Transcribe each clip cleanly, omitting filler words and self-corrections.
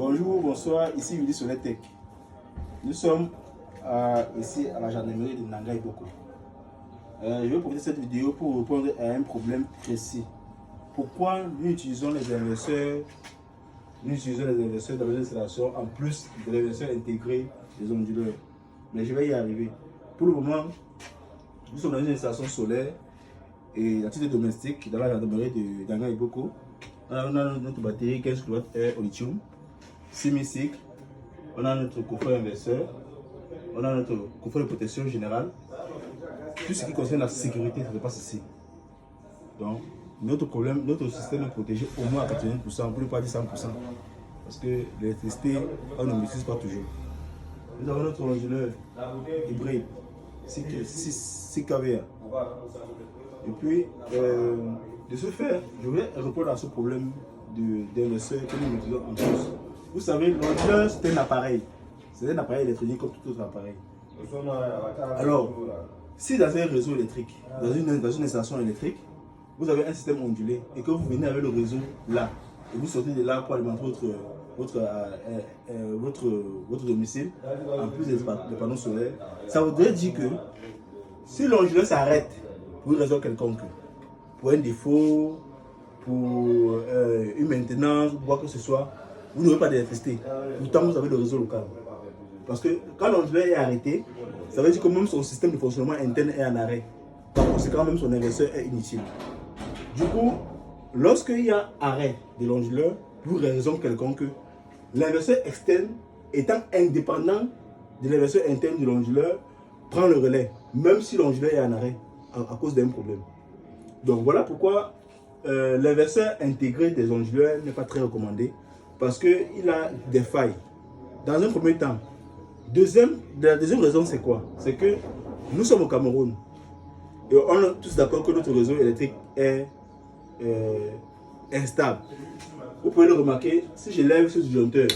Bonjour, bonsoir, ici Willy Soletech. Nous sommes ici à la gendarmerie de Nanga Iboko. Je vais profiter de cette vidéo pour répondre à un problème précis. Pourquoi nous utilisons les inverseurs dans les installations en plus de l'inverseur intégré des onduleurs? Mais je vais y arriver. Pour le moment, nous sommes dans une installation solaire et la titre domestique dans la gendarmerie de Nanga Iboko. On a notre batterie 15 kWh au lithium, 6000 cycles, on a notre coffret inverseur, on a notre coffret de protection générale. Tout ce qui concerne la sécurité, ça ne se passe ici. Donc, notre système est protégé au moins à 80%, pour ne pas dire 100%. Parce que l'électricité, on ne maîtrise pas toujours. Nous avons notre onduleur hybride, 6 kVA. Et puis, de ce fait, je voulais répondre à ce problème d'inverseur que nous utilisons en plus. Vous savez, l'onduleur, c'est un appareil. C'est un appareil électronique comme tout autre appareil. Alors, si dans un réseau électrique, dans une installation électrique, vous avez un système ondulé et que vous venez avec le réseau là, et vous sortez de là pour alimenter votre domicile, en plus des panneaux solaires, ça voudrait dire que si l'onduleur s'arrête pour une raison quelconque, pour un défaut, pour une maintenance, quoi que ce soit, vous n'aurez pas d'électricité. Pourtant, vous avez le réseau local. Parce que quand l'onduleur est arrêté, ça veut dire que même son système de fonctionnement interne est en arrêt. Par conséquent, même son inverseur est inutile. Du coup, lorsqu'il y a arrêt de l'onduleur, pour une raison quelconque, l'inverseur externe étant indépendant de l'inverseur interne de l'onduleur, prend le relais, même si l'onduleur est en arrêt, à cause d'un problème. Donc voilà pourquoi l'inverseur intégré des onduleurs n'est pas très recommandé, parce qu'il a des failles. Dans un premier temps, la deuxième raison c'est quoi? C'est que nous sommes au Cameroun et on est tous d'accord que notre réseau électrique est instable. Vous pouvez le remarquer, si je lève ce disjoncteur,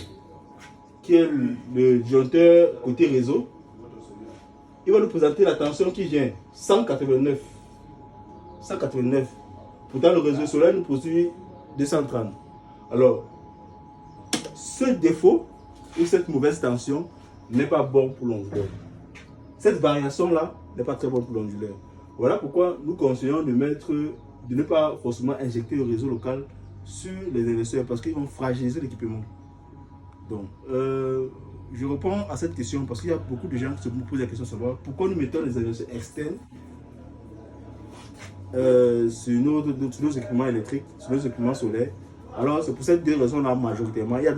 qui est le disjoncteur côté réseau, il va nous présenter la tension qui vient 189. 189. Pourtant, le réseau solaire nous produit 230. Alors, ce défaut ou cette mauvaise tension n'est pas bon pour l'onduleur. Cette variation-là n'est pas très bonne pour l'onduleur. Voilà pourquoi nous conseillons de ne pas forcément injecter le réseau local sur les inverseurs parce qu'ils vont fragiliser l'équipement. Donc, je réponds à cette question parce qu'il y a beaucoup de gens qui se posent la question de savoir pourquoi nous mettons les inverseurs externes sur nos équipements électriques, sur nos équipements solaires. Alors, c'est pour ces deux raisons-là majoritairement. Il y a